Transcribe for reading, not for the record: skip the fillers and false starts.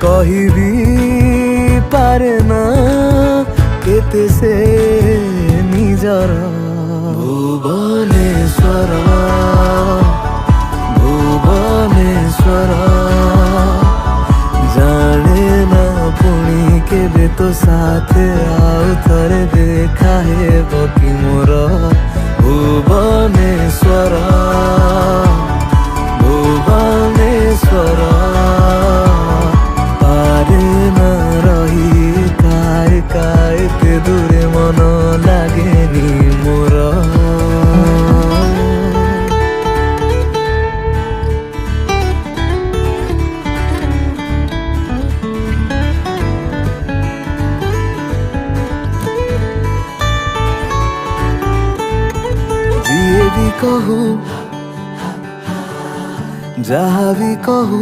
କହିବି ପାରେ ନା କେତେ ସେ ନିଜର। ଭୁବନେଶ୍ୱର ଭୁବନେଶ୍ୱର ଜାଣେ ନା ପୁଣି କେବେ ତୋ ସାଥେ ଆଉ ଥରେ ଦେଖା ହେବ କି ମୋର। ଭୁବନେଶ୍ୱର ଭୁବନେଶ୍ୱର ପାରେ ନା ରହି ଏକା ଏତେ ଦୂରେ ମନ ଲାଗେନି ମୋର। ଯିଏ ବି କହୁ ଯାହା ବି କହୁ